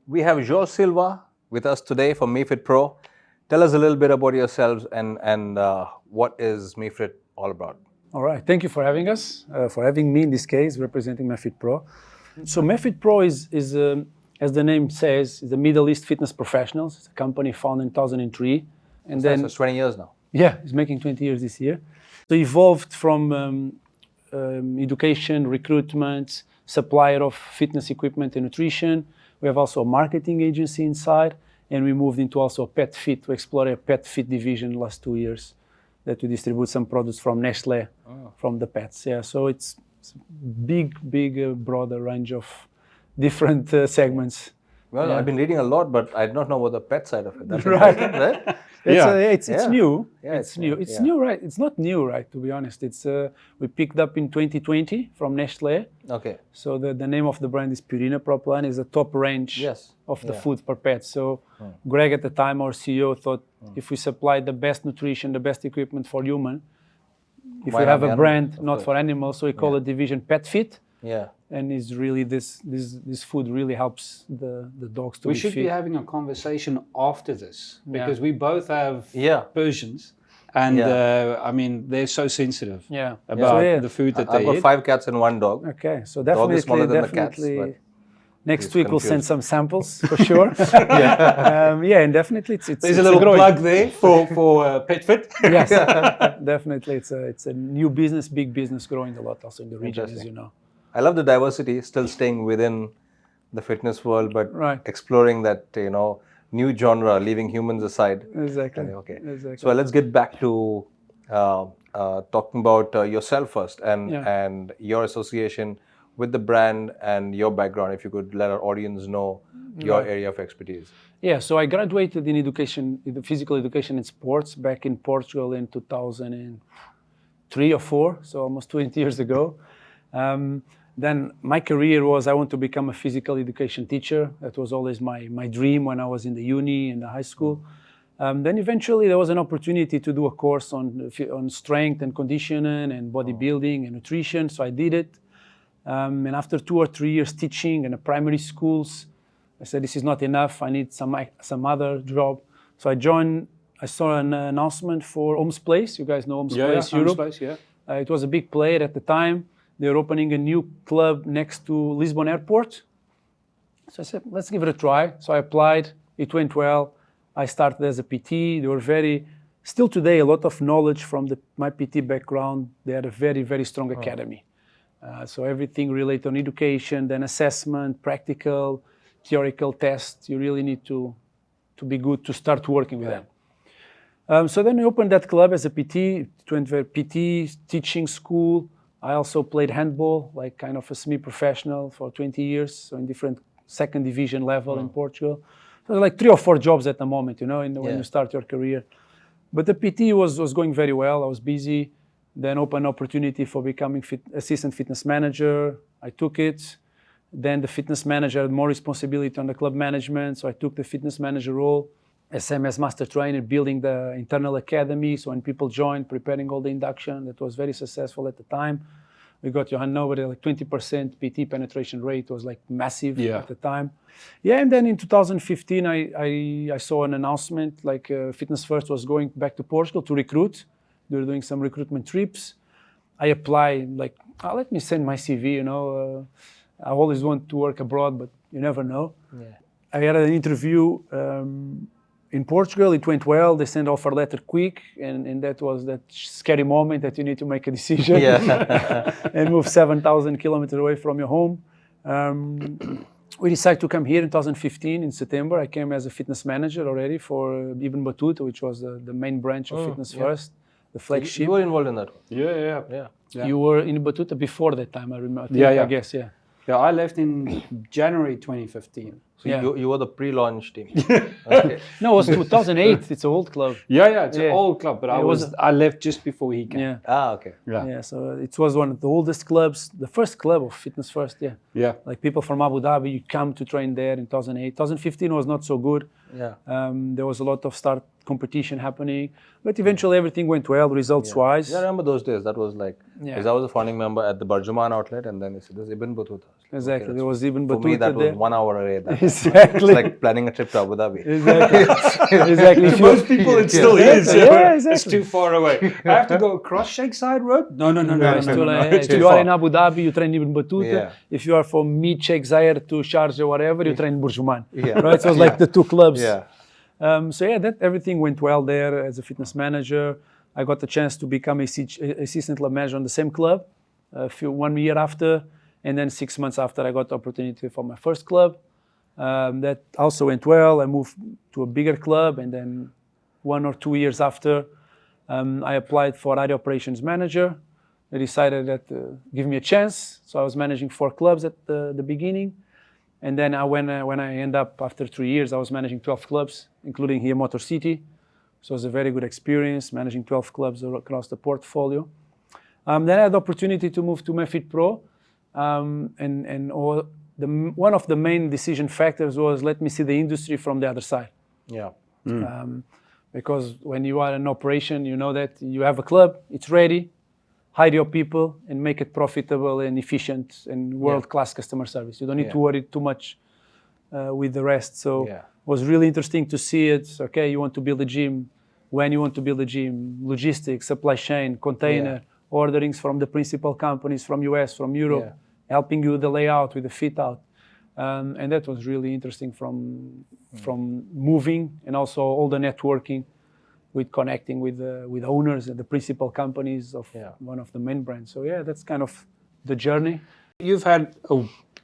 We have Joao Silva with us today from MEFITPRO. Tell us a little bit about yourselves and what is MEFIT all about? All right, thank you for having us, for having me in this case, representing MEFITPRO. So MEFITPRO is as the name says, is the Middle East Fitness Professionals. It's a company founded in 2003. And then it's 20 years now. Yeah, it's making 20 years this year. So evolved from education, recruitment, supplier of fitness equipment and nutrition. We have also a marketing agency inside, and we moved into also a pet fit to explore a pet fit division last 2 years that we distribute some products from Nestlé, from the pets. Yeah, so it's big, broader range of different segments. Well, I've been reading a lot, but I did not know about the pet side of it. That's right. Right? It's new. Yeah, it's new. It's new, right? It's not new, right? To be honest, it's we picked up in 2020 from Nestlé. Okay. So the name of the brand is Purina Proplan. Is the top range of the food for pets. So Greg at the time, our CEO, thought if we supply the best nutrition, the best equipment for human, if we have a brand not for animals, so we call it division Pet Fit. Yeah. And is really this food really helps the dogs to be fit. We should be having a conversation after this because we both have Persians, and I mean they're so sensitive about the food that they eat. I've got 5 cats and 1 dog. Okay, so dog is smaller than definitely. The cats, next week we'll send some samples for sure. And definitely it's There's a little plug there for Pet Fit. Yes, definitely it's a new business, big business, growing a lot also in the region, as you know. I love the diversity, still staying within the fitness world, but exploring that new genre, leaving humans aside. Exactly. Okay. Exactly. So let's get back to talking about yourself first and your association with the brand and your background. If you could let our audience know your area of expertise. Yeah. So I graduated in education, in physical education and sports, back in Portugal in 2003 or 4, so almost 20 years ago. Then my career was I want to become a physical education teacher. That was always my dream when I was in the uni and the high school. Then eventually there was an opportunity to do a course on strength and conditioning and bodybuilding and nutrition. So I did it. And after 2 or 3 years teaching in the primary schools, I said this is not enough. I need some other job. So I saw an announcement for Homes Place. You guys know Homes Place, Europe. Homes Place, it was a big player at the time. They were opening a new club next to Lisbon Airport. So I said, let's give it a try. So I applied. It went well. I started as a PT. They were still today, a lot of knowledge from my PT background. They had a very strong academy. So everything related on education, then assessment, practical, theoretical tests. You really need to be good to start working with them. So then I opened that club as a PT. It went PT, teaching school. I also played handball, like kind of a semi-professional for 20 years, so in different second division level in Portugal. So like 3 or 4 jobs at the moment, when you start your career. But the PT was going very well. I was busy. Then open opportunity for becoming assistant fitness manager. I took it. Then the fitness manager had more responsibility on the club management, so I took the fitness manager role. SMS master trainer, building the internal academy. So when people joined, preparing all the induction, that was very successful at the time. We got Johans over like 20% PT penetration rate was like massive at the time. Yeah, and then in 2015, I saw an announcement like Fitness First was going back to Portugal to recruit. They were doing some recruitment trips. I applied like, let me send my CV, I always want to work abroad, but you never know. Yeah. I had an interview in Portugal. It went well. They sent offer letter quick, and that was that scary moment that you need to make a decision and move 7,000 kilometers away from your home. We decided to come here in 2015 in September. I came as a fitness manager already for Ibn Battuta, which was the main branch of Fitness First, the flagship. You were involved in that one? Yeah. You were in Battuta before that time, I remember. I guess. Yeah, I left in January 2015. So you were the pre-launch team. Okay. No, it was 2008. It's an old club. Yeah, it's an old club, but I left just before he came. Yeah. Okay. Yeah, so it was one of the oldest clubs, the first club of Fitness First. Yeah. Like people from Abu Dhabi, you come to train there in 2008. 2015 was not so good. Yeah. There was a lot of competition happening, but eventually everything went well results-wise. Yeah, I remember those days. That was like, because I was a founding member at the Barjuman outlet, and then they said, "This is Ibn Battuta." Exactly. There was even for me that was there. 1 hour away. Exactly. It's like planning a trip to Abu Dhabi. Exactly. Exactly. To most people, it still is. Yeah, exactly. It's too far away. I have to go across Sheikh Zayed Road? No. If you are in Abu Dhabi, you train Ibn Battuta. Yeah. If you are from Sheikh Zayed to Sharjah or whatever, you train Burjuman. Yeah. Right? So it's like the two clubs. Yeah. That everything went well there as a fitness manager. I got the chance to become assistant lab manager on the same club 1 year after. And then 6 months after, I got the opportunity for my first club. That also went well. I moved to a bigger club. And then 1 or 2 years after, I applied for area operations manager. They decided that give me a chance. So I was managing 4 clubs at the beginning. And then when I end up after 3 years, I was managing 12 clubs, including here Motor City. So it was a very good experience managing 12 clubs across the portfolio. Then I had the opportunity to move to MEFITPRO. One of the main decision factors was let me see the industry from the other side. Yeah. Because when you are in operation, you know that you have a club, it's ready, hire your people and make it profitable and efficient and world-class customer service. You don't need to worry too much with the rest. So it was really interesting to see it. Okay, you want to build a gym, when you want to build a gym, logistics, supply chain, container, orderings from the principal companies from US, from Europe, helping you with the layout, with the fit out. And that was really interesting from moving and also all the networking with connecting with owners and the principal companies of one of the main brands. So that's kind of the journey. You've had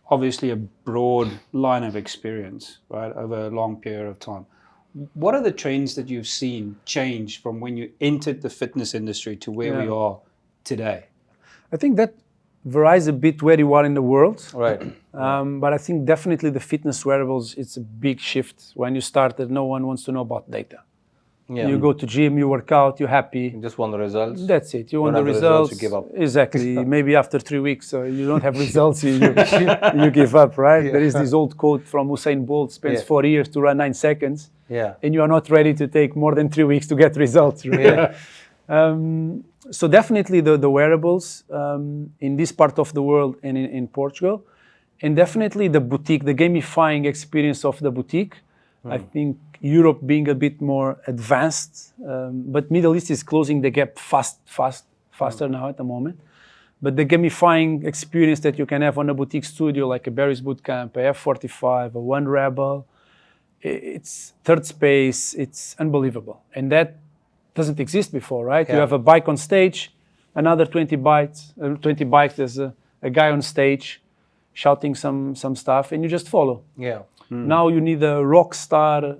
obviously a broad line of experience, right, over a long period of time. What are the trends that you've seen change from when you entered the fitness industry to where we are today? I think that varies a bit where you are in the world. Right. But I think definitely the fitness wearables, it's a big shift. When you started, no one wants to know about data. Yeah. You go to gym, you work out, you're happy. You just want the results. That's it. You want the results. You give up. Exactly. Maybe after 3 weeks, you don't have results, you give up, right? There is this old quote from Usain Bolt, spends 4 years to run 9 seconds. Yeah. And you are not ready to take more than 3 weeks to get results, right? So definitely the wearables in this part of the world and in Portugal. And definitely the boutique, the gamifying experience of the boutique. I think Europe being a bit more advanced, but Middle East is closing the gap faster now at the moment. But the gamifying experience that you can have on a boutique studio, like a Barry's Bootcamp, a F45, a One Rebel, it's third space, it's unbelievable. And that doesn't exist before, right? Yeah. You have a bike on stage, another 20 bikes, there's a guy on stage shouting some stuff, and you just follow. Yeah. Now you need a rock star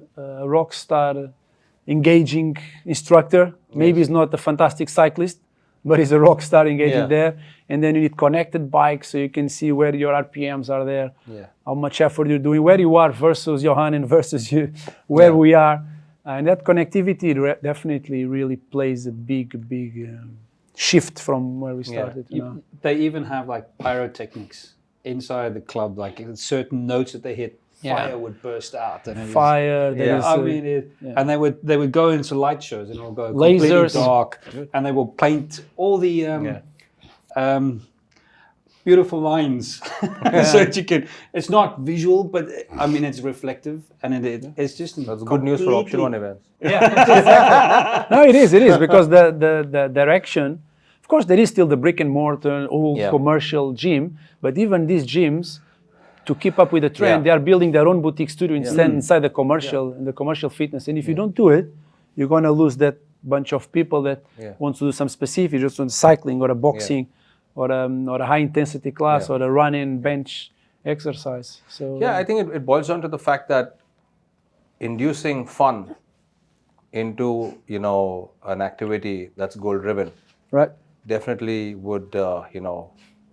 engaging instructor. Maybe he's not a fantastic cyclist, but he's a rock star engaging there. And then you need connected bikes so you can see where your RPMs are there, how much effort you're doing, where you are versus Johan and versus you, where we are. And that connectivity definitely really plays a big shift from where we started. They even have like pyrotechnics inside the club, like certain notes that they hit. Fire would burst out. And and they would go into light shows and it will go completely dark, and they will paint all the beautiful lines so that you can. It's not visual, but I mean it's reflective, and it's just. That's good news for Option One events. Yeah, no, it is because the direction. Of course, there is still the brick and mortar old commercial gym, but even these gyms, to keep up with the trend, they are building their own boutique studio inside the commercial fitness. And if you don't do it, you're going to lose that bunch of people that want to do some specific, just on cycling or a boxing or a high intensity class or a running bench exercise. So I think it boils down to the fact that inducing fun into an activity that's goal driven, right, definitely would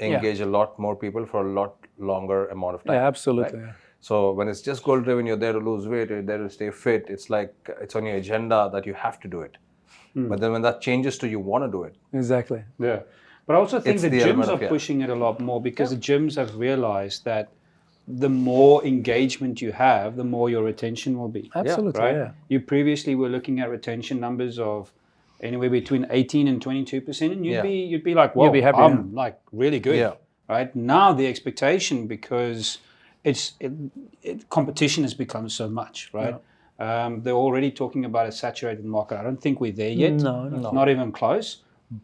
engage a lot more people for a lot longer amount of time. Yeah, absolutely. Right? So when it's just goal driven, you're there to lose weight, you're there to stay fit. It's like it's on your agenda that you have to do it. But then when that changes to you want to do it. Exactly. Yeah. But I also think the gyms are pushing it a lot more because the gyms have realized that the more engagement you have, the more your retention will be. Absolutely. Right? Yeah. You previously were looking at retention numbers of anywhere between 18 and 22%, and you'd be like, "Whoa, I'm like really good." Yeah. right? Now the expectation, because competition has become so much, right? They're already talking about a saturated market. I don't think we're there yet. No. Not even close.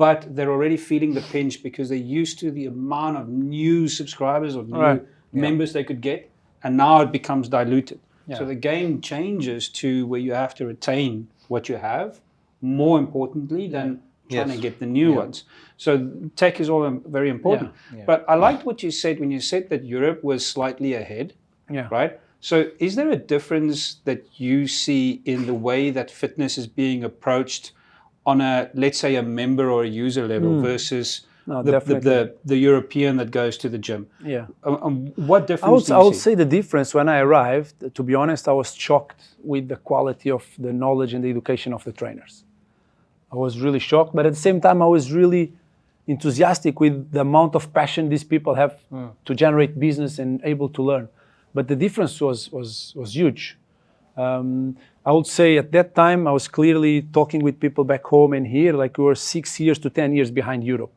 But they're already feeling the pinch because they're used to the amount of new subscribers or new members they could get, and now it becomes diluted. So the game changes to where you have to retain what you have, more importantly than trying to get the new ones. So tech is all very important. But I liked what you said when you said that Europe was slightly ahead, right? So is there a difference that you see in the way that fitness is being approached on a, let's say, a member or a user level versus the European that goes to the gym? What difference do you see? I would say the difference when I arrived, to be honest, I was shocked with the quality of the knowledge and the education of the trainers. I was really shocked, but at the same time, I was really enthusiastic with the amount of passion these people have to generate business and able to learn. But the difference was huge. I would say at that time, I was clearly talking with people back home and here, like we were 6 years to 10 years behind Europe.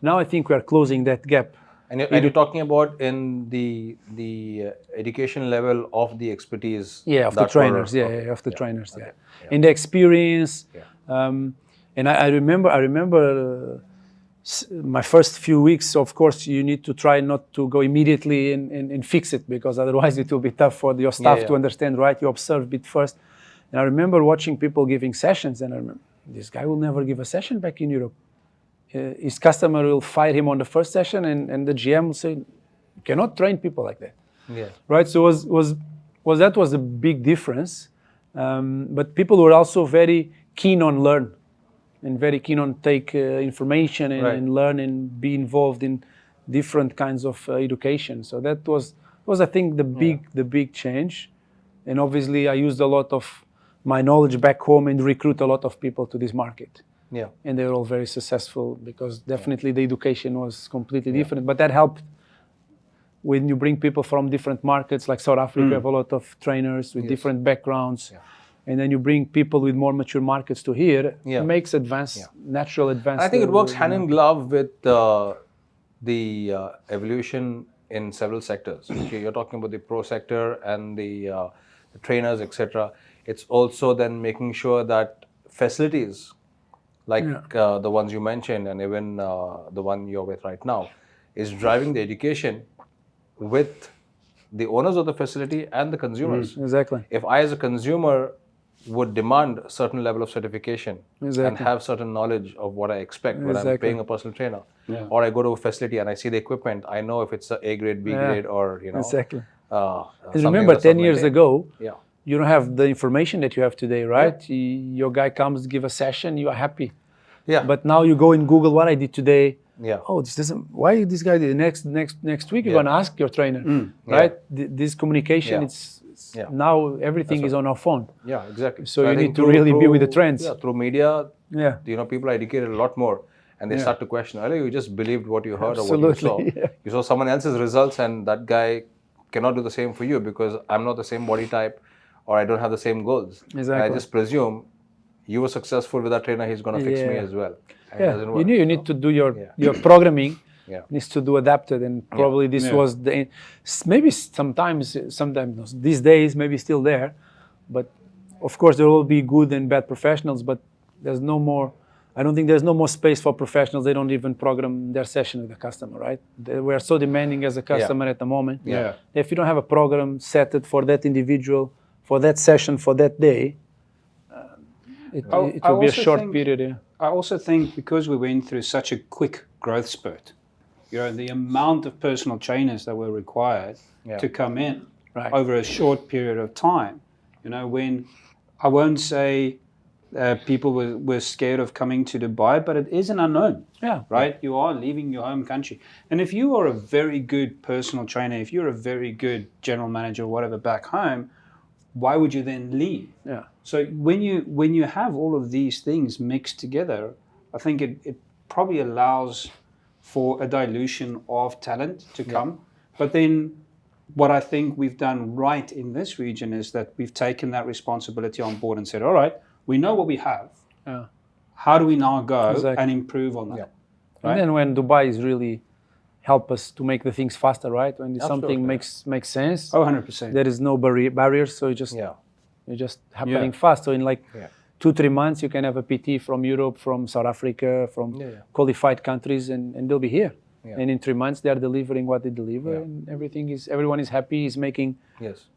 Now I think we are closing that gap. And you're talking about in the education level of the expertise? Of the trainers, of the trainers, and the experience. And I remember my first few weeks, of course, you need to try not to go immediately and fix it, because otherwise it will be tough for your staff to understand, right? You observe a bit first. And I remember watching people giving sessions, and I remember, this guy will never give a session back in Europe. His customer will fire him on the first session, and the GM will say, you cannot train people like that. Right? So that was a big difference. But people were also very keen on learn, and very keen on take information and learn and be involved in different kinds of education. So that was I think the big change. And obviously I used a lot of my knowledge back home and recruit a lot of people to this market. And they were all very successful, because definitely the education was completely different. But that helped when you bring people from different markets, like South Africa, we have a lot of trainers with different backgrounds. And then you bring people with more mature markets to here, it makes natural advance. I think it works hand in glove with the evolution in several sectors. You're talking about the pro sector and the trainers, etc. It's also then making sure that facilities, like the ones you mentioned, and even the one you're with right now, is driving the education with the owners of the facility and the consumers. Exactly. If I, as a consumer, would demand a certain level of certification and have certain knowledge of what I expect when I'm paying a personal trainer, or I go to a facility and I see the equipment, I know if it's A grade, B grade, or and remember, 10 years ago, you don't have the information that you have today, right? Your guy comes, give a session, you are happy. But now you go and Google what I did today. Oh, this doesn't. Why this guy did next week? You're gonna ask your trainer, right? This communication, now everything is on our phone. Exactly. So you need to really be with the trends. Through media, people are educated a lot more, and they start to question. Earlier, you just believed what you heard or what you saw. You saw someone else's results, and that guy cannot do the same for you because I'm not the same body type, or I don't have the same goals. And I just presume you were successful with that trainer, he's going to fix me as well. And it doesn't work. You need to do your programming. Needs to do adapted, and probably this was the maybe sometimes these days maybe still there, but of course there will be good and bad professionals, but there's no more. I don't think there's no more space for professionals. They don't even program their session with the customer, right? We are so demanding as a customer at the moment. If you don't have a program set it for that individual, for that session, for that day, it will be a short period. I also think because we went through such a quick growth spurt, the amount of personal trainers that were required to come in over a short period of time. When I won't say people were scared of coming to Dubai, but it is an unknown, right? You are leaving your home country. And if you are a very good personal trainer, if you're a very good general manager or whatever back home, why would you then leave? So when you have all of these things mixed together, I think it probably allows for a dilution of talent to come. But then what I think we've done right in this region is that we've taken that responsibility on board and said, all right, we know what we have. How do we now go and improve on that? Right? And then when Dubai is really help us to make the things faster, right? When something makes sense. 100%. There is no barriers, so it's just happening fast. So in like 2-3 months, you can have a PT from Europe, from South Africa, from qualified countries, and they'll be here. Yeah. And in 3 months, they are delivering what they deliver, and everyone is happy. Is making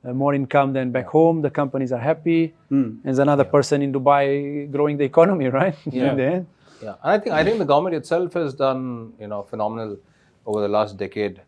more income than back home. The companies are happy. There's another person in Dubai growing the economy, right? In the end. Yeah, and I think the government itself has done phenomenal over the last decade,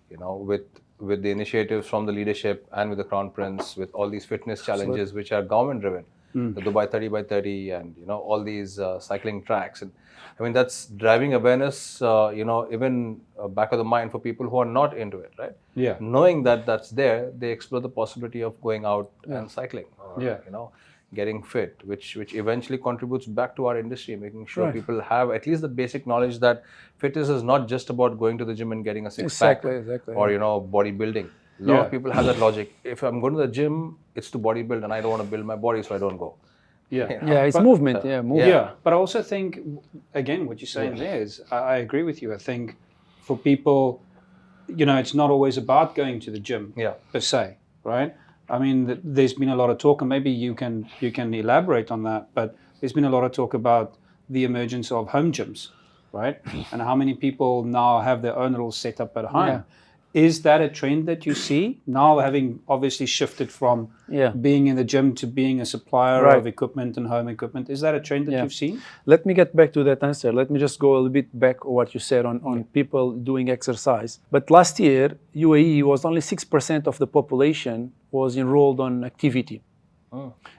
with the initiatives from the leadership and with the Crown Prince, with all these fitness challenges which are government driven. The Dubai 30 by 30 and all these cycling tracks, and I mean that's driving awareness even back of the mind for people who are not into it, right? Yeah. Knowing that that's there, they explore the possibility of going out and cycling or getting fit, which eventually contributes back to our industry, making sure people have at least the basic knowledge that fitness is not just about going to the gym and getting a six-pack or bodybuilding. A lot of people have that logic. If I'm going to the gym, it's to bodybuild, and I don't want to build my body, so I don't go. It's movement. But I also think, again, what you're saying there is, I agree with you. I think for people, it's not always about going to the gym per se, right? I mean, there's been a lot of talk, and maybe you can elaborate on that. But there's been a lot of talk about the emergence of home gyms, right? And how many people now have their own little setup at home. Yeah. Is that a trend that you see now, having obviously shifted from being in the gym to being a supplier of equipment and home equipment? Is that a trend that you've seen? Let me get back to that answer. Let me just go a little bit back on what you said on people doing exercise. But last year, UAE was only 6% of the population was enrolled on activity,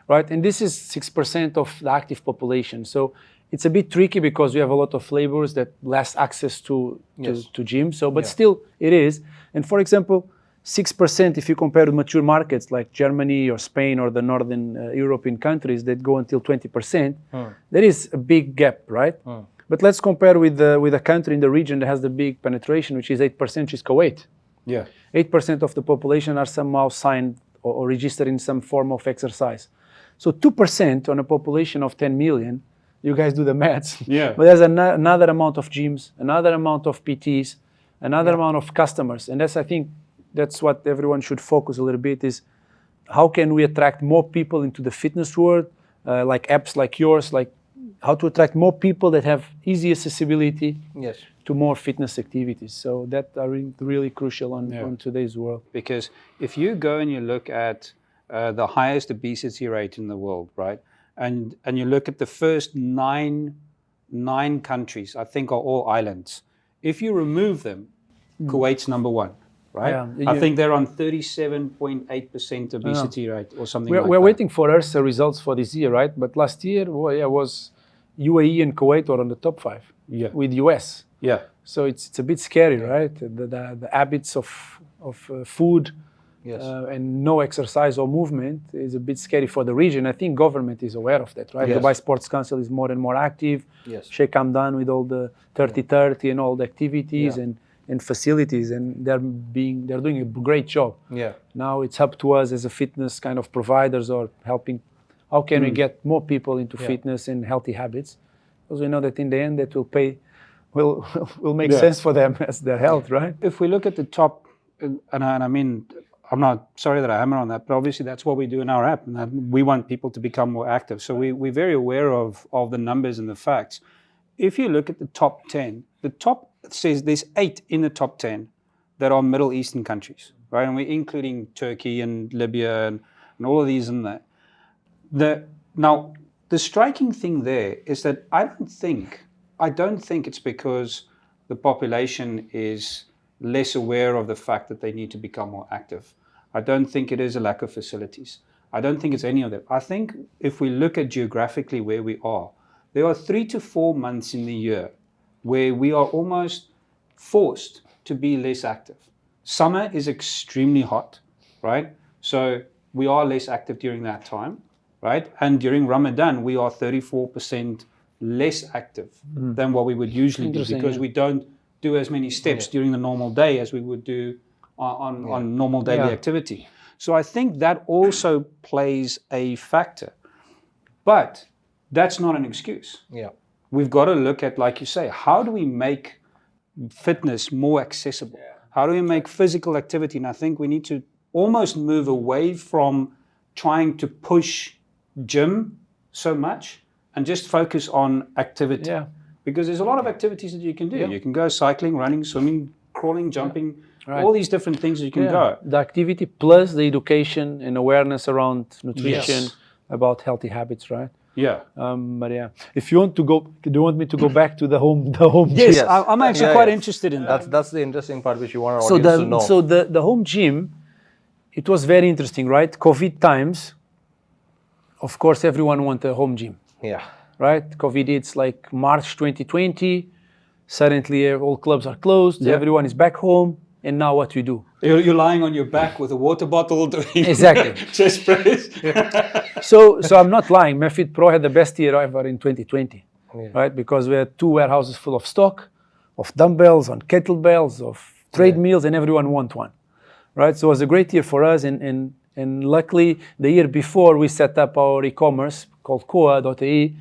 right? And this is 6% of the active population. So it's a bit tricky because we have a lot of laborers that less access to gyms. So, but still, it is. And for example, 6%, if you compare to mature markets like Germany or Spain or the Northern European countries that go until 20%, there is a big gap, right? But let's compare with a country in the region that has the big penetration, which is 8%, which is Kuwait. Yeah. 8% of the population are somehow signed or registered in some form of exercise. So 2% on a population of 10 million, you guys do the maths. Yeah. But there's another amount of gyms, another amount of PTs, another amount of customers. And I think that's what everyone should focus a little bit is how can we attract more people into the fitness world, like apps like yours, like how to attract more people that have easy accessibility to more fitness activities. So that are really crucial on today's world. Because if you go and you look at the highest obesity rate in the world, right? And you look at the first nine countries, I think are all islands. If you remove them, Kuwait's number one, right? I think they're on 37.8% obesity rate or something like that. We're waiting for us results for this year, right? But last year, was UAE and Kuwait were on the top 5 with US. Yeah. So it's a bit scary, right? The habits of food and no exercise or movement is a bit scary for the region. I think government is aware of that, right? Dubai Sports Council is more and more active. Sheikh Hamdan with all the 30-30 and all the activities and facilities, and they're doing a great job. Yeah. Now it's up to us as a fitness kind of providers or helping. How can we get more people into fitness and healthy habits? Because we know that in the end that will make sense for them as their health, right? If we look at the top, and I mean, I'm not sorry that I hammer on that, but obviously that's what we do in our app, and we want people to become more active. So we're very aware of the numbers and the facts. If you look at the top 10, the top says there's 8 in the top 10 that are Middle Eastern countries, right? And we're including Turkey and Libya and all of these in there. Now, the striking thing there is that I don't think it's because the population is less aware of the fact that they need to become more active. I don't think it is a lack of facilities. I don't think it's any of that. I think if we look at geographically where we are, there are 3 to 4 months in the year where we are almost forced to be less active. Summer is extremely hot, right? So we are less active during that time, right? And during Ramadan, we are 34% less active than what we would usually do because we don't do as many steps during the normal day as we would do on normal daily activity. So I think that also plays a factor. But that's not an excuse. Yeah. We've got to look at, like you say, how do we make fitness more accessible? How do we make physical activity? And I think we need to almost move away from trying to push gym so much and just focus on activity. Yeah. Because there's a lot of activities that you can do. Yeah. You can go cycling, running, swimming, crawling, jumping, all these different things you can go. The activity plus the education and awareness around nutrition, about healthy habits, right? Yeah. But yeah, if you want to go, do you want me to go back to the home Yes, gym? I'm actually quite interested in that. That's the interesting part which you want our audience to know. So the home gym, it was very interesting, right? COVID times, of course, everyone wants a home gym. Yeah. Right? COVID, it's like March 2020. Suddenly, all clubs are closed. Yeah. Everyone is back home. And now what we do? You're lying on your back with a water bottle doing exactly chest press. So I'm not lying. MEFITPRO had the best year ever in 2020, right? Because we had 2 warehouses full of stock, of dumbbells, on kettlebells, of treadmills, and everyone wanted one, right? So it was a great year for us. And luckily, the year before, we set up our e-commerce called koa.ai.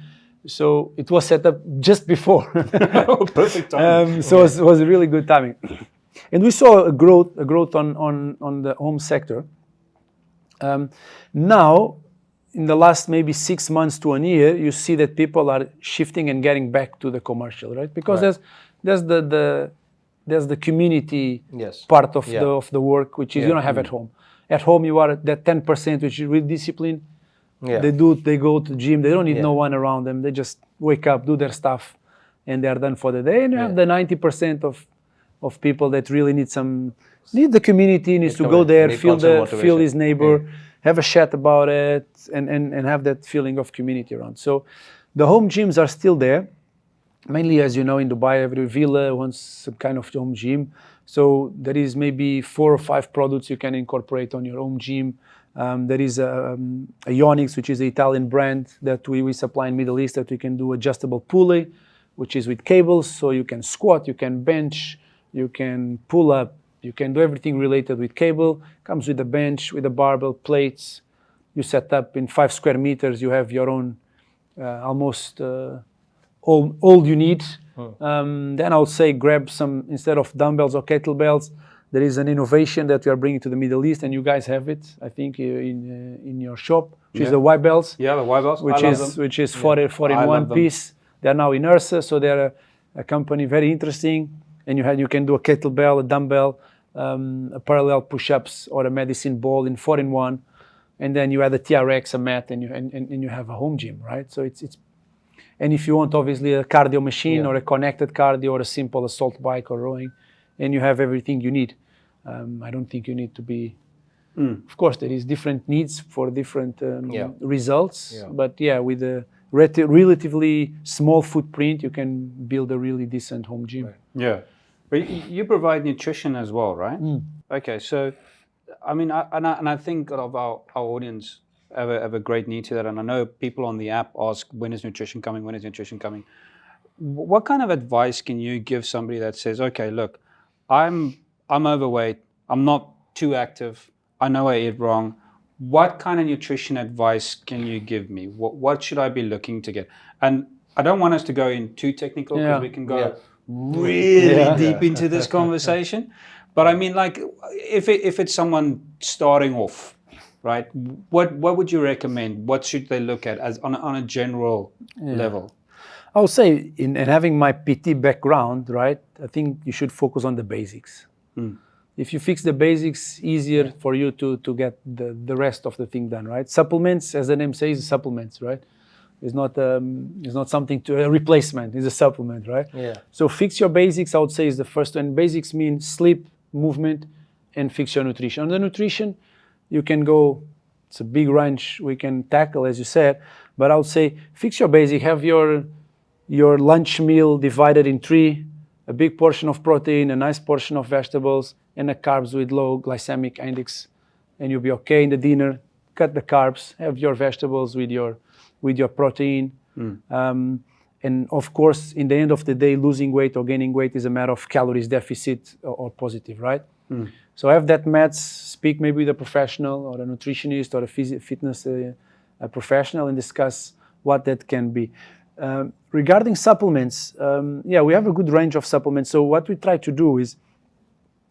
So it was set up just before. Perfect timing. So it was a really good timing. And we saw a growth on the home sector. Now, in the last maybe 6 months to a year, you see that people are shifting and getting back to the commercial, right? Because there's the community part of the work, which is you don't have at home. At home, you are that 10% which is with discipline. Yeah. They go to the gym. They don't need no one around them. They just wake up, do their stuff, and they're done for the day. And you have the 90% of people that really need the community, needs to go there, feel his neighbor, have a chat about it, and have that feeling of community around. So the home gyms are still there. Mainly, as you know, in Dubai, every villa wants some kind of home gym. So there is maybe 4 or 5 products you can incorporate on your home gym. There is a Johan's, which is an Italian brand that we supply in Middle East, that we can do adjustable pulley, which is with cables. So you can squat, you can bench, you can pull up, you can do everything related with cable. Comes with a bench, with a barbell, plates. You set up in 5 square meters. You have your own almost all you need. Then I would say grab some, instead of dumbbells or kettlebells, there is an innovation that we are bringing to the Middle East, and you guys have it, I think, in your shop, which is the Y-bells. Yeah, the Y-bells. Which is 4 in 1 piece. They are now in Ursa, so they're a company very interesting. And you can do a kettlebell, a dumbbell, a parallel push-ups, or a medicine ball in 4 in 1. And then you add a TRX, a mat, and you have a home gym, right? So it's and if you want, obviously, a cardio machine or a connected cardio or a simple assault bike or rowing, and you have everything you need. I don't think you need to be. Of course, there is different needs for different results. Yeah. But with a relatively small footprint, you can build a really decent home gym. Right. Yeah, but you provide nutrition as well, right? Okay, so I mean, I think a lot of our audience have a great need to that, and I know people on the app ask, when is nutrition coming? When is nutrition coming? What kind of advice can you give somebody that says, okay, look, I'm overweight, I'm not too active, I know I eat wrong. What kind of nutrition advice can you give me? What should I be looking to get? And I don't want us to go in too technical, because we can go really deep into this conversation. But I mean, like, if it's someone starting off, right? What would you recommend? What should they look at as on a general level? I would say, in having my PT background, right, I think you should focus on the basics. If you fix the basics, easier for you to get the rest of the thing done, right? Supplements, as the name says, supplements, right? It's not something to a replacement. It's a supplement, right? Yeah. So fix your basics, I would say, is the first one. Basics mean sleep, movement, and fix your nutrition. On the nutrition, you can go. It's a big range we can tackle, as you said. But I would say fix your basic. Have your lunch meal divided in 3. A big portion of protein, a nice portion of vegetables, and a carbs with low glycemic index, and you'll be okay. In the dinner, cut the carbs, have your vegetables with your protein. And of course, in the end of the day, losing weight or gaining weight is a matter of calories deficit or positive, right? So have that maths, speak maybe with a professional or a nutritionist or a fitness professional, and discuss what that can be. Regarding supplements, we have a good range of supplements. So what we try to do is,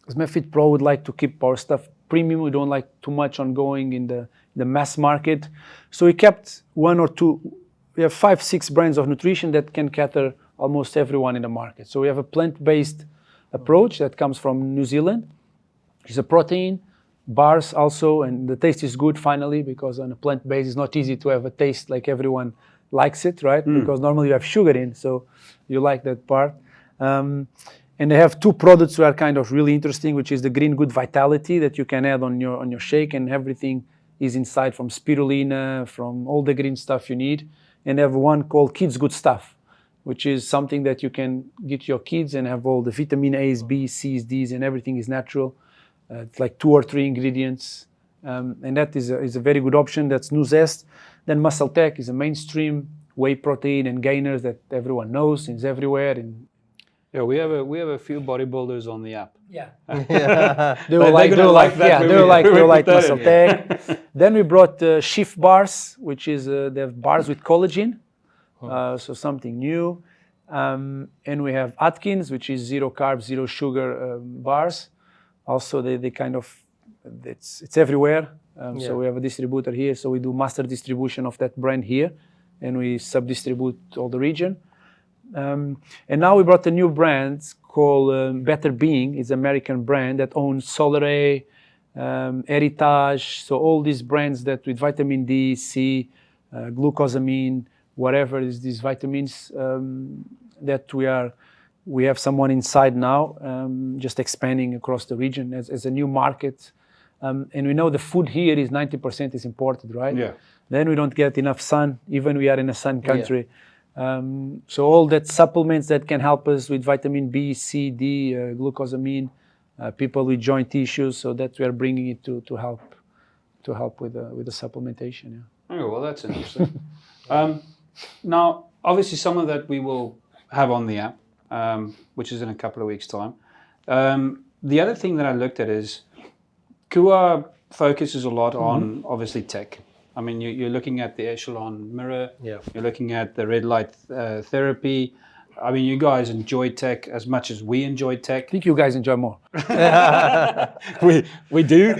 as MEFITPRO would like to keep our stuff premium. We don't like too much on going in the mass market. So we kept one or two. We have 5-6 brands of nutrition that can cater almost everyone in the market. So we have a plant-based approach that comes from New Zealand. It's a protein, bars also, and the taste is good finally, because on a plant-based it's not easy to have a taste like everyone likes it, right? Because normally you have sugar in, so you like that part. And they have 2 products that are kind of really interesting, which is the Green Good Vitality that you can add on your shake, and everything is inside, from spirulina, from all the green stuff you need. And they have one called Kids Good Stuff, which is something that you can get your kids and have all the vitamin A's, B's, C's, D's, and everything is natural. It's like 2 or 3 ingredients. And that is a very good option. That's Nuzest. Then Muscle Tech is a mainstream whey protein and gainers that everyone knows. It's everywhere. Yeah, we have a few bodybuilders on the app. Yeah. They were like Muscle Tech. Then we brought Shift Bars, which is they have bars with collagen, so something new. And we have Atkins, which is 0 carbs, 0 sugar bars. Also, they kind of, it's everywhere. So we have a distributor here. So we do master distribution of that brand here, and we sub-distribute all the region. And now we brought a new brand called Better Being. It's an American brand that owns Solare, Heritage. So all these brands that with vitamin D, C, glucosamine, whatever is these vitamins that we have someone inside now, just expanding across the region as a new market. And we know the food here is 90% is imported, right? Yeah. Then we don't get enough sun, even we are in a sun country. So all that supplements that can help us with vitamin B, C, D, glucosamine, people with joint issues, so that we are bringing it to help with the supplementation. Yeah. Oh, well, that's interesting. Now, obviously, some of that we will have on the app, which is in a couple of weeks' time. The other thing that I looked at is Kua focuses a lot on obviously tech. I mean, you're looking at the Echelon mirror. Yeah. You're looking at the red light therapy. I mean, you guys enjoy tech as much as we enjoy tech. I think you guys enjoy more. we do.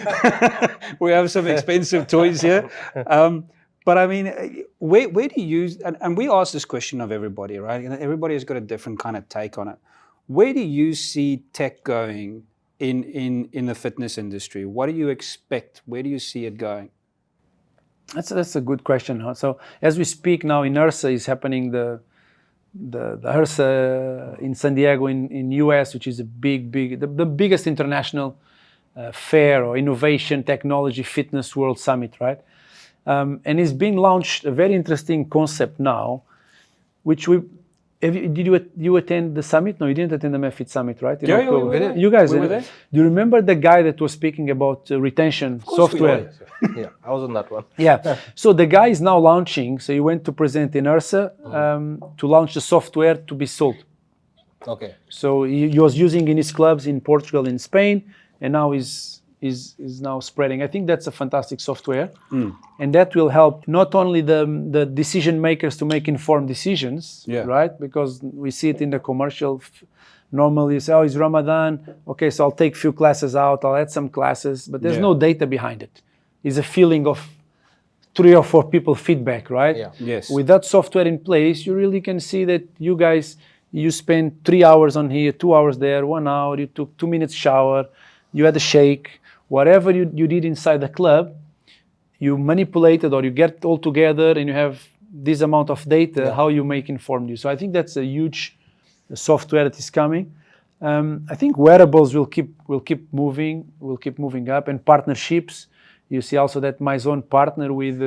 We have some expensive toys here. But I mean, where do you use, and we ask this question of everybody, right? And everybody has got a different kind of take on it. Where do you see tech going in the fitness industry? What do you expect? Where do you see it going? That's a good question. Huh? So as we speak now in IRSA is happening the IRSA in San Diego in US, which is the biggest international fair or innovation, technology, fitness world summit, right? And it's being launched a very interesting concept now, which did you attend the summit? No, you didn't attend the MEFIT summit, right? Yeah, we were there. You guys were there. Do you remember the guy that was speking about retention software? Yeah, I was on that one. Yeah. So the guy is now launching. So he went to present in IRSA to launch the software to be sold. Okay. So he was using in his clubs in Portugal and Spain, and now is now spreading. I think that's a fantastic software, and that will help not only the decision makers to make informed decisions, right? Because we see it in the commercial. Normally, you say, "Oh, it's Ramadan. Okay, so I'll take a few classes out. I'll add some classes," but there's no data behind it. It's a feeling of 3 or 4 people feedback, right? Yeah. Yes. With that software in place, you really can see that you guys, you spend 3 hours on here, 2 hours there, 1 hour. You took 2 minutes shower. You had a shake. Whatever you did inside the club, you manipulated or you get all together and you have this amount of data, how you make informed use. So I think that's a huge software that is coming. I think wearables will keep moving up, and partnerships. You see also that MyZone partner with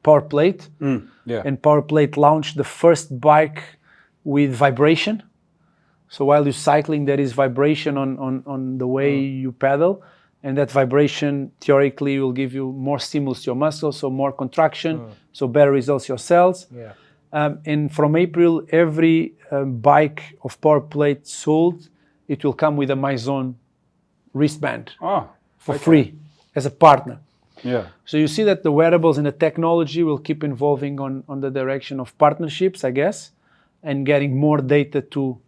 PowerPlate, and PowerPlate launched the first bike with vibration. So while you're cycling, there is vibration on the way you pedal. And that vibration theoretically will give you more stimulus to your muscles, so more contraction, so better results to your cells. Yeah. And from April, every bike of PowerPlate sold, it will come with a MyZone wristband for free as a partner. Yeah. So you see that the wearables and the technology will keep evolving on the direction of partnerships, I guess, and getting more data to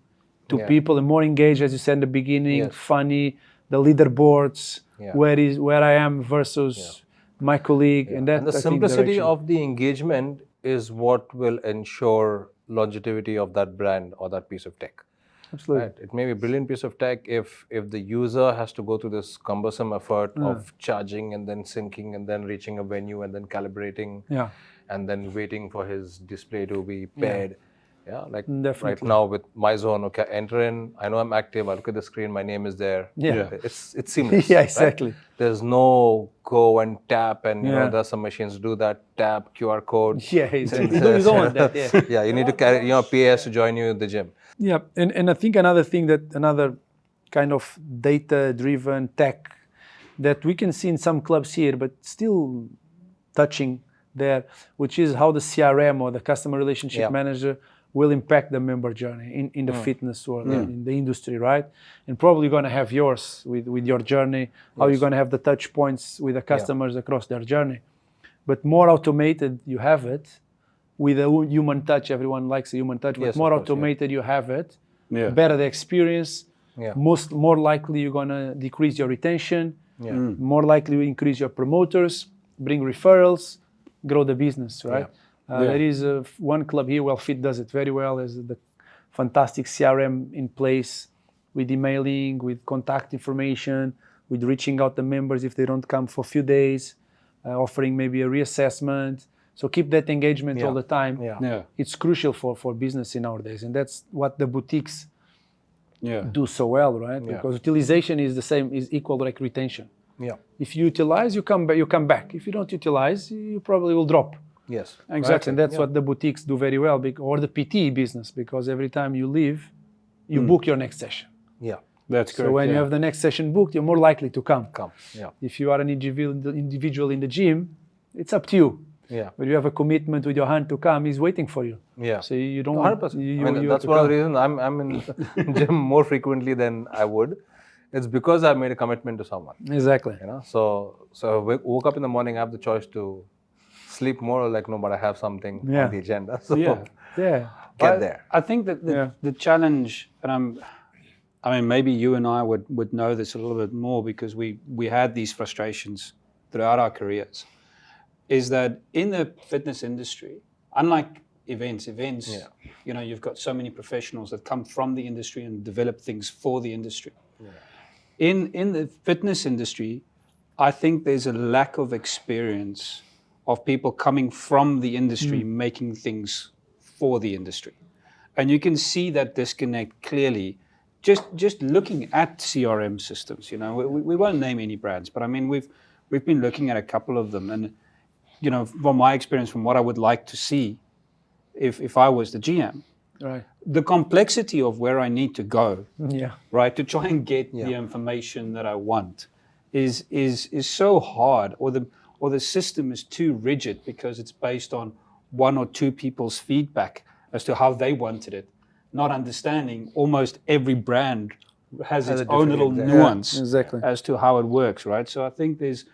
people and more engaged, as you said in the beginning, funny, the leaderboards, where I am versus my colleague, and that and the simplicity of the engagement is what will ensure longevity of that brand or that piece of tech. Absolutely. Right? It may be a brilliant piece of tech if the user has to go through this cumbersome effort of charging and then syncing and then reaching a venue and then calibrating and then waiting for his display to be paired. Yeah, like right now with my zone, okay, enter in, I know I'm active, I look at the screen, my name is there. It's seamless. Yeah, exactly. Right? There's no go and tap and you know there's some machines do that, tap, QR code. Yeah, exactly. You don't want that, yeah, you need to carry PS to join you in the gym. Yeah, and I think another kind of data-driven tech that we can see in some clubs here, but still touching there, which is how the CRM or the customer relationship manager will impact the member journey in the fitness world, in the industry, right? And probably going to have yours with your journey, how you're going to have the touch points with the customers across their journey. But more automated you have it, with a human touch, everyone likes a human touch, but more automated you have it, better the experience, more likely you're going to decrease your retention, more likely you increase your promoters, bring referrals, grow the business, right? There is one club here, Fit does it very well, has the fantastic CRM in place with emailing, with contact information, with reaching out the members if they don't come for a few days, offering maybe a reassessment. So keep that engagement all the time. It's crucial for business in nowadays, and that's what the boutiques do so well, right? Because utilization is the same, is equal like retention. If you utilize, you come back. If you don't utilize, you probably will drop. Yes, exactly. Right? And that's what the boutiques do very well, or the PT business, because every time you leave, you book your next session. Yeah, that's correct. So when you have the next session booked, you're more likely to come. Yeah. If you are an individual in the gym, it's up to you. Yeah. But you have a commitment with your hand to come, he's waiting for you. Yeah. So you don't 100%. That's one of the reasons I'm in the gym more frequently than I would. It's because I've made a commitment to someone. Exactly. You know, so I woke up in the morning, I have the choice to sleep more or like, no, but I have something on the agenda. So get there. I think that the challenge, and I mean, maybe you and I would know this a little bit more because we had these frustrations throughout our careers, is that in the fitness industry, unlike events, you know, you've got so many professionals that come from the industry and develop things for the industry. In the fitness industry, I think there's a lack of experience of people coming from the industry making things for the industry. And you can see that disconnect clearly just looking at CRM systems. You know, we won't name any brands, but I mean, we've been looking at a couple of them, and you know, from my experience, from what I would like to see if I was the GM, right, the complexity of where I need to go, right, to try and get the information that I want is so hard, or the system is too rigid because it's based on one or two people's feedback as to how they wanted it, not understanding almost every brand has its own little nuance as to how it works, right? So I think there's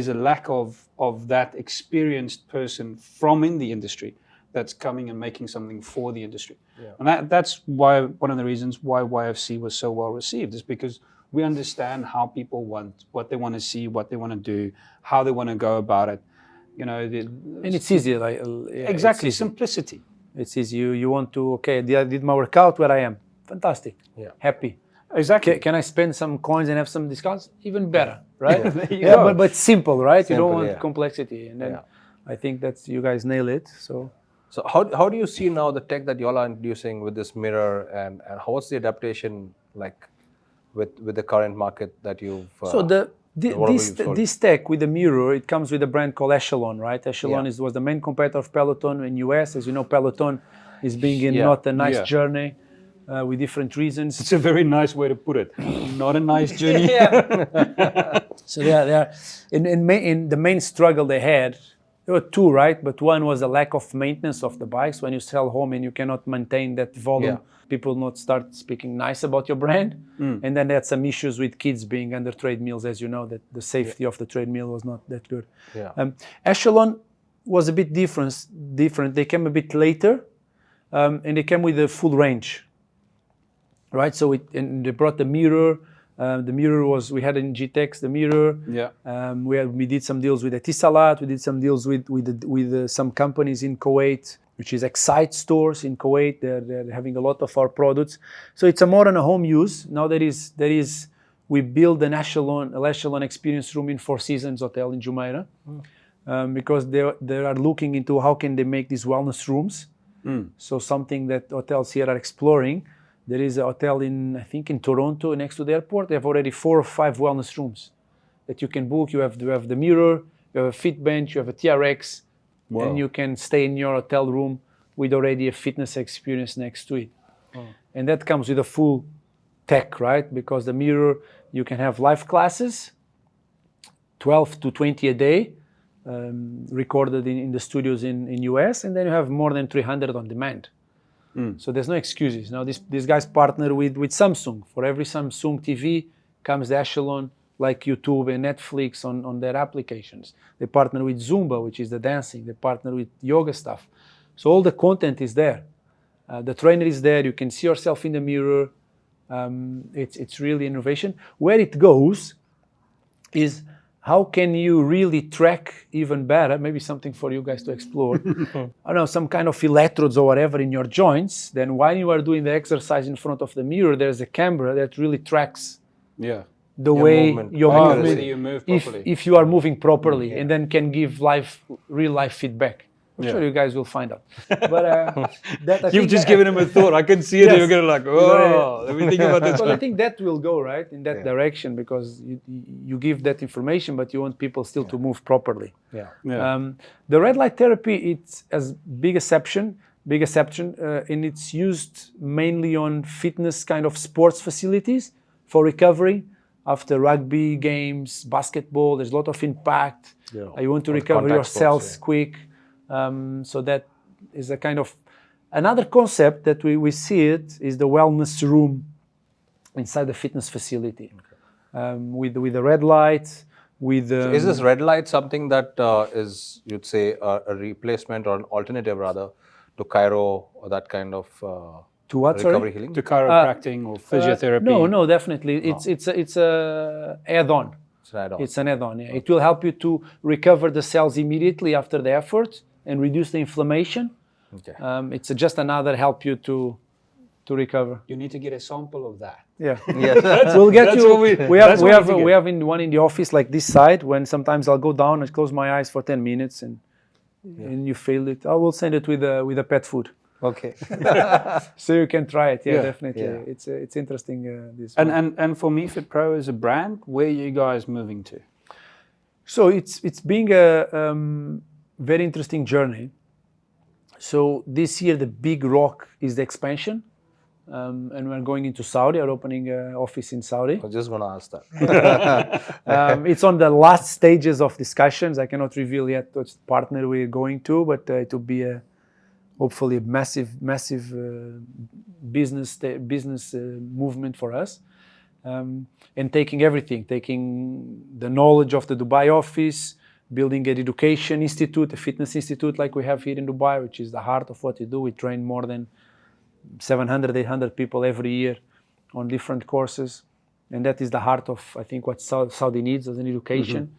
a lack of that experienced person from in the industry that's coming and making something for the industry. And that's why one of the reasons why YFC was so well received is because we understand how people want, what they want to see, what they want to do, how they want to go about it. You know, and it's easy, like exactly, it's simplicity. It's easy. You want to I did my workout where I am. Fantastic. Happy. Exactly. Can I spend some coins and have some discounts? Even better, right? But simple, right? Simple, you don't want complexity, and then I think that's you guys nail it. So how do you see now the tech that y'all are introducing with this mirror, and what's the adaptation like with the current market that you've? This tech with the mirror, it comes with a brand called Echelon, right? Echelon was the main competitor of Peloton in US. As you know, Peloton is being in not a nice journey with different reasons. It's a very nice way to put it. Not a nice journey. So they are in the main struggle they had There were two, right? But one was a lack of maintenance of the bikes. When you sell home and you cannot maintain that volume, people not start speaking nice about your brand. And then they had some issues with kids being under treadmills, as you know, that the safety of the treadmill was not that good. Echelon was a bit different. They came a bit later, and they came with a full range, right? So and they brought the mirror. The mirror we had in GTEx, the mirror. We did some deals with Etisalat. We did some deals with some companies in Kuwait, which is Excite stores in Kuwait. They're having a lot of our products. So it's a more on a home use. Now we build an Echelon experience room in Four Seasons Hotel in Jumeirah, because they are looking into how can they make these wellness rooms. So something that hotels here are exploring. There is a hotel I think in Toronto, next to the airport. They have already 4 or 5 wellness rooms that you can book. You have the mirror, you have a fit bench, you have a TRX, and you can stay in your hotel room with already a fitness experience next to it. And that comes with a full tech, right? Because the mirror, you can have live classes, 12 to 20 a day, recorded in the studios in US, and then you have more than 300 on demand. So there's no excuses. Now these guys partner with Samsung. For every Samsung TV comes the Echelon, like YouTube and Netflix on their applications. They partner with Zumba, which is the dancing. They partner with yoga stuff. So all the content is there. The trainer is there. You can see yourself in the mirror. It's really innovation. Where it goes is how can you really track even better, maybe something for you guys to explore, I don't know, some kind of electrodes or whatever in your joints. Then while you are doing the exercise in front of the mirror, there's a camera that really tracks the way your movement, you move properly. if you are moving properly, and then can give real life feedback. I'm sure you guys will find out. But you've just given him a thought. I can see it. You're going to like, let me think about this. Well, I think that will go right in that direction, because you give that information, but you want people still to move properly. The red light therapy, it's as big exception, and it's used mainly on fitness kind of sports facilities for recovery after rugby games, basketball. There's a lot of impact. You want to recover your cells quick. So that is a kind of another concept that we see it is the wellness room inside the fitness facility, with the red light. So is this red light something that is, you'd say, a replacement or an alternative rather to chiro or that kind of to what, recovery healing? To chiropractic or physiotherapy? No, definitely. It's a add-on. It's an add-on. Yeah. It will help you to recover the cells immediately after the effort and reduce the inflammation. It's just another help you to recover. You need to get a sample of that. Yeah. We'll get you. We have one in the office, like this side. When sometimes I'll go down and close my eyes for 10 minutes, and you feel it. I will send it with a pet food. Okay. So you can try it. Yeah, definitely. Yeah. It's interesting. This and for MEFITPRO as a brand, where are you guys moving to? So it's being a very interesting journey. So this year the big rock is the expansion, and we're going into Saudi. We're opening an office in Saudi. I was just going to ask that. It's on the last stages of discussions. I cannot reveal yet which partner we're going to, but it will be hopefully a massive business movement for us, and taking the knowledge of the Dubai office, building an education institute, a fitness institute like we have here in Dubai, which is the heart of what we do. We train more than 700, 800 people every year on different courses, and that is the heart of, I think, what Saudi needs as an education.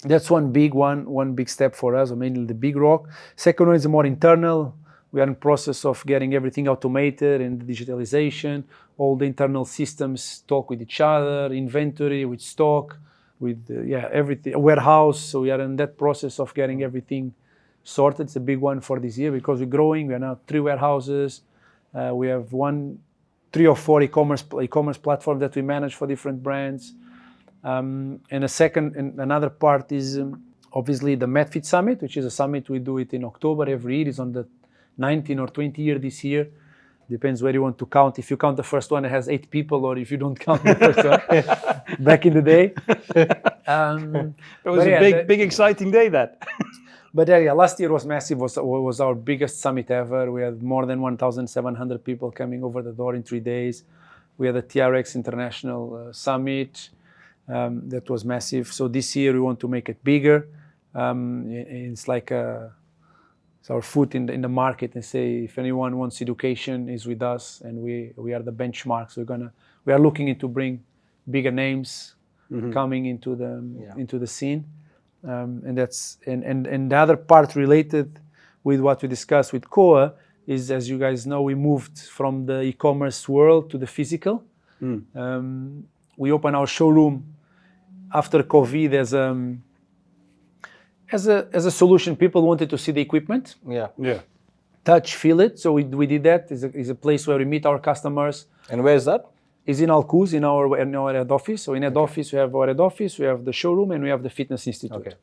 That's one big step for us, or mainly the big rock. Second one is more internal. We are in process of getting everything automated and digitalization. All the internal systems talk with each other, inventory, with stock, with everything, a warehouse. So we are in that process of getting everything sorted. It's a big one for this year because we're growing. We are now 3 warehouses. We have 3 or 4 e-commerce platforms that we manage for different brands. And another part is obviously the MedFit Summit, which is a summit we do it in October every year. It's on the 19 or 20 year this year. Depends where you want to count. If you count the first one, it has 8 people, or if you don't count the first one. Back in the day. It was a big, exciting day, that. But yeah, last year was massive. Was our biggest summit ever. We had more than 1,700 people coming over the door in 3 days. We had a TRX International Summit. That was massive. So this year we want to make it bigger. It's like it's our foot in the market, and say if anyone wants education, is with us, and we are the benchmarks. We are looking into bring bigger names coming into the scene, and that's and the other part related with what we discussed with Koa is, as you guys know, we moved from the e-commerce world to the physical. We opened our showroom after COVID as a solution. People wanted to see the equipment, touch, feel it. So we did that. It's a place where we meet our customers. And where is that? Is in Alcuz, in our head office. So in head office, we have our head office, we have the showroom, and we have the fitness institute. Okay.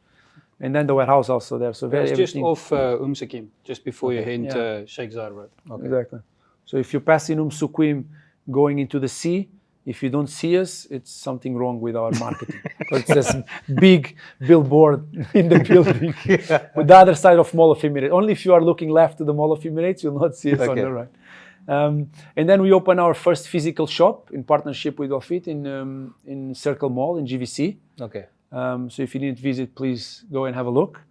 And then the warehouse also there. So it's just off Umsukim, just before you hit Sheikh Zayed Road. Okay. Exactly. So if you pass in Suquim going into the sea, if you don't see us, it's something wrong with our marketing. Because it says big billboard in the building with the other side of Mall of Emirates. Only if you are looking left to the Mall of Emirates, you'll not see us on the right. And then we open our first physical shop in partnership with Ofit in Circle Mall in GVC. Okay. So if you didn't visit, please go and have a look.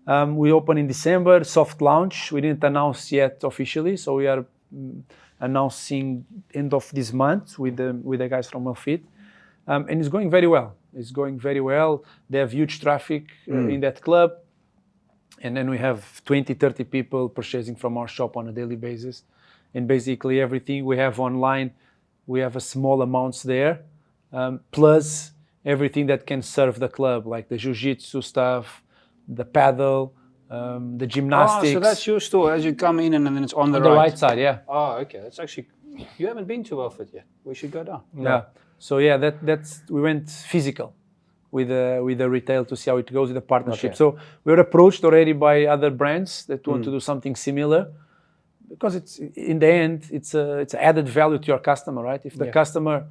We open in December, soft launch. We didn't announce yet officially, so we are announcing end of this month with the guys from Ofit. And it's going very well. It's going very well. They have huge traffic in that club. And then we have 20, 30 people purchasing from our shop on a daily basis. And basically everything we have online, we have a small amounts there, plus everything that can serve the club, like the jiu-jitsu stuff, the paddle, the gymnastics. Oh, so that's your store as you come in, and then it's on the right side, yeah. Oh, okay. That's actually, you haven't been to Ofit yet. We should go down. Yeah. So yeah, that's we went physical with the retail to see how it goes with the partnership. Okay. So we were approached already by other brands that want to do something similar, because it's in the end it's added value to your customer, right? If the customer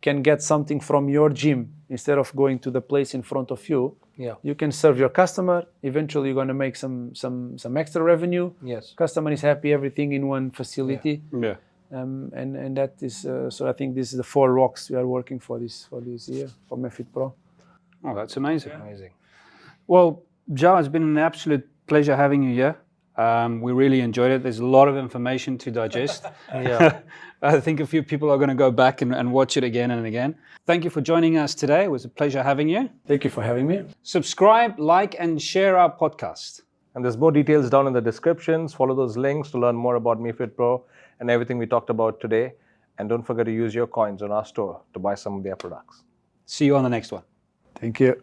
can get something from your gym instead of going to the place in front of you, you can serve your customer. Eventually, you're going to make some extra revenue. Yes, customer is happy. Everything in one facility. Yeah. And that is so. I think this is the 4 rocks we are working for this year for MEFITPRO. Oh, that's amazing. Yeah. Amazing. Well, Joao, it's been an absolute pleasure having you here. We really enjoyed it. There's a lot of information to digest. I think a few people are going to go back and watch it again and again. Thank you for joining us today. It was a pleasure having you. Thank you for having me. Subscribe, like, and share our podcast. And there's more details down in the descriptions. Follow those links to learn more about MEFITPRO and everything we talked about today. And don't forget to use your coins on our store to buy some of their products. See you on the next one. Thank you.